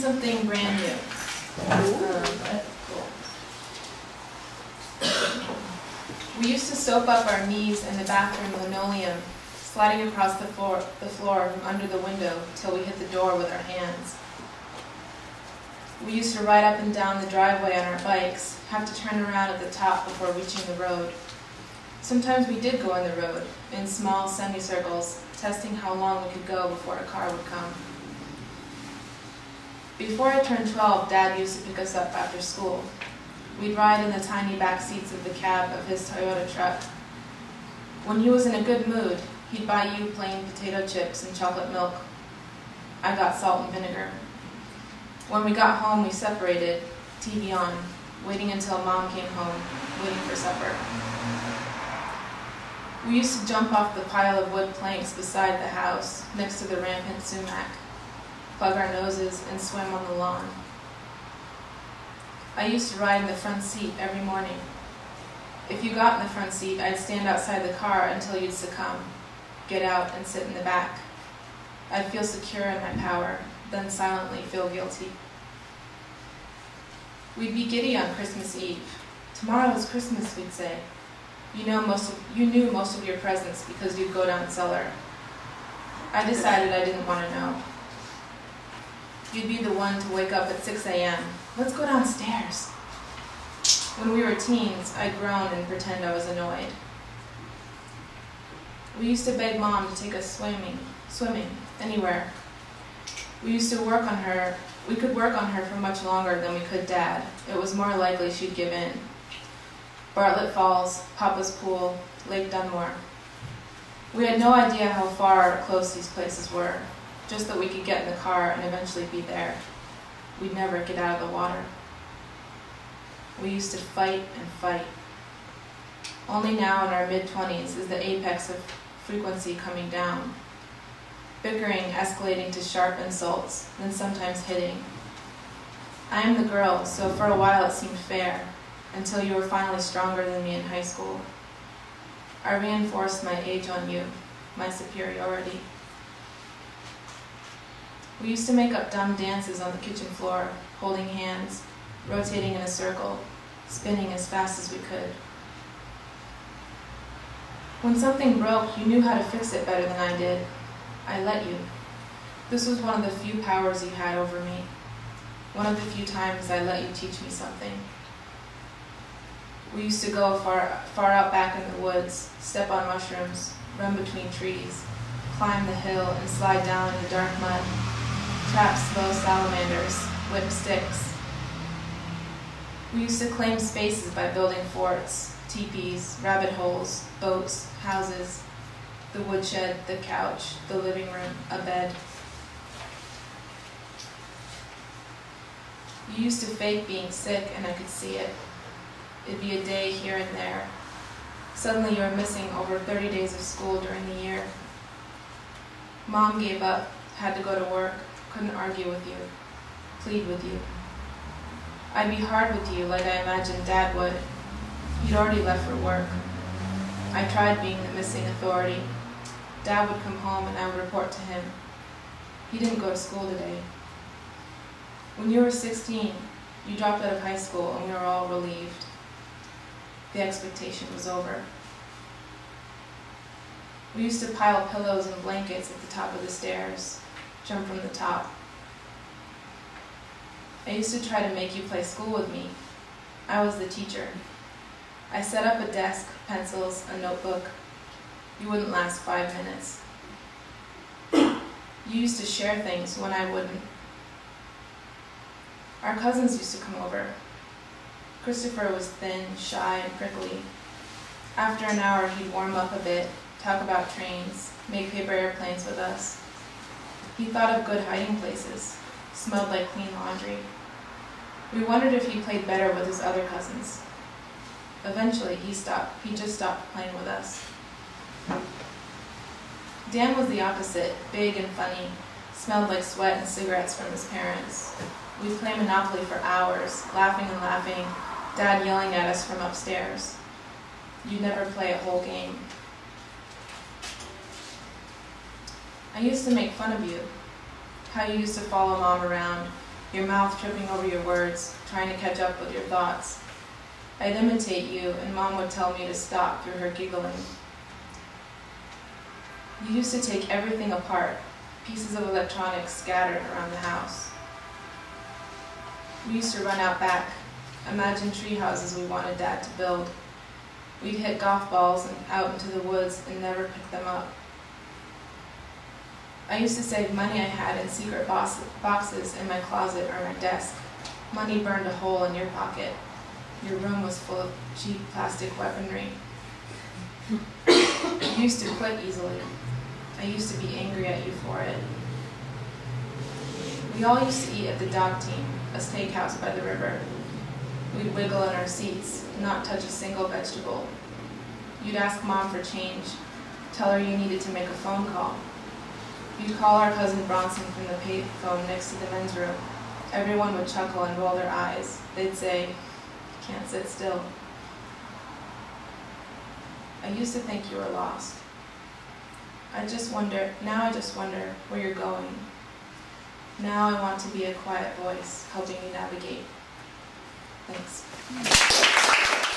something brand new. Cool. We used to soap up our knees in the bathroom linoleum, sliding across the floor from under the window till we hit the door with our hands. We used to ride up and down the driveway on our bikes, have to turn around at the top before reaching the road. Sometimes we did go on the road, in small semicircles, testing how long we could go before a car would come. Before I turned 12, Dad used to pick us up after school. We'd ride in the tiny back seats of the cab of his Toyota truck. When he was in a good mood, he'd buy you plain potato chips and chocolate milk. I got salt and vinegar. When we got home, we separated, TV on, waiting until Mom came home, waiting for supper. We used to jump off the pile of wood planks beside the house, next to the rampant sumac, plug our noses, and swim on the lawn. I used to ride in the front seat every morning. If you got in the front seat, I'd stand outside the car until you'd succumb, get out and sit in the back. I'd feel secure in my power, then silently feel guilty. We'd be giddy on Christmas Eve. Tomorrow is Christmas, we'd say. You knew most of your presents because you'd go down cellar. I decided I didn't want to know. You'd be the one to wake up at 6 a.m. Let's go downstairs. When we were teens, I'd groan and pretend I was annoyed. We used to beg Mom to take us swimming, anywhere. We used to work on her. We could work on her for much longer than we could Dad. It was more likely she'd give in. Bartlett Falls, Papa's Pool, Lake Dunmore. We had no idea how far or close these places were, just that we could get in the car and eventually be there. We'd never get out of the water. We used to fight and fight. Only now in our mid-20s is the apex of frequency coming down. Bickering escalating to sharp insults, then sometimes hitting. I am the girl, so for a while it seemed fair, until you were finally stronger than me in high school. I reinforced my age on you, my superiority. We used to make up dumb dances on the kitchen floor, holding hands, rotating in a circle, spinning as fast as we could. When something broke, you knew how to fix it better than I did. I let you. This was one of the few powers you had over me. One of the few times I let you teach me something. We used to go far out back in the woods, step on mushrooms, run between trees, climb the hill and slide down in the dark mud, trap slow salamanders, whip sticks. We used to claim spaces by building forts, teepees, rabbit holes, boats, houses, the woodshed, the couch, the living room, a bed. You used to fake being sick and I could see it. It'd be a day here and there. Suddenly you were missing over 30 days of school during the year. Mom gave up, had to go to work, couldn't argue with you, plead with you. I'd be hard with you like I imagined Dad would. He'd already left for work. I tried being the missing authority. Dad would come home and I would report to him. He didn't go to school today. When you were 16, you dropped out of high school and we were all relieved. The expectation was over. We used to pile pillows and blankets at the top of the stairs, jump from the top. I used to try to make you play school with me. I was the teacher. I set up a desk, pencils, a notebook. You wouldn't last 5 minutes. You used to share things when I wouldn't. Our cousins used to come over. Christopher was thin, shy, and prickly. After an hour, he'd warm up a bit, talk about trains, make paper airplanes with us. He thought of good hiding places, smelled like clean laundry. We wondered if he played better with his other cousins. Eventually, he just stopped playing with us. Dan was the opposite, big and funny, smelled like sweat and cigarettes from his parents. We'd play Monopoly for hours, laughing and laughing, Dad yelling at us from upstairs. You'd never play a whole game. I used to make fun of you, how you used to follow Mom around, your mouth tripping over your words, trying to catch up with your thoughts. I'd imitate you, and Mom would tell me to stop through her giggling. You used to take everything apart, pieces of electronics scattered around the house. We used to run out back, imagine tree houses we wanted Dad to build. We'd hit golf balls and out into the woods and never pick them up. I used to save money I had in secret boxes in my closet or my desk. Money burned a hole in your pocket. Your room was full of cheap plastic weaponry. You used to quit easily. I used to be angry at you for it. We all used to eat at the dog team, a steakhouse by the river. We'd wiggle in our seats, not touch a single vegetable. You'd ask Mom for change, tell her you needed to make a phone call. You'd call our cousin Bronson from the payphone next to the men's room. Everyone would chuckle and roll their eyes. They'd say, "You can't sit still." I used to think you were lost. Now I just wonder where you're going. Now I want to be a quiet voice, helping you navigate. Thanks.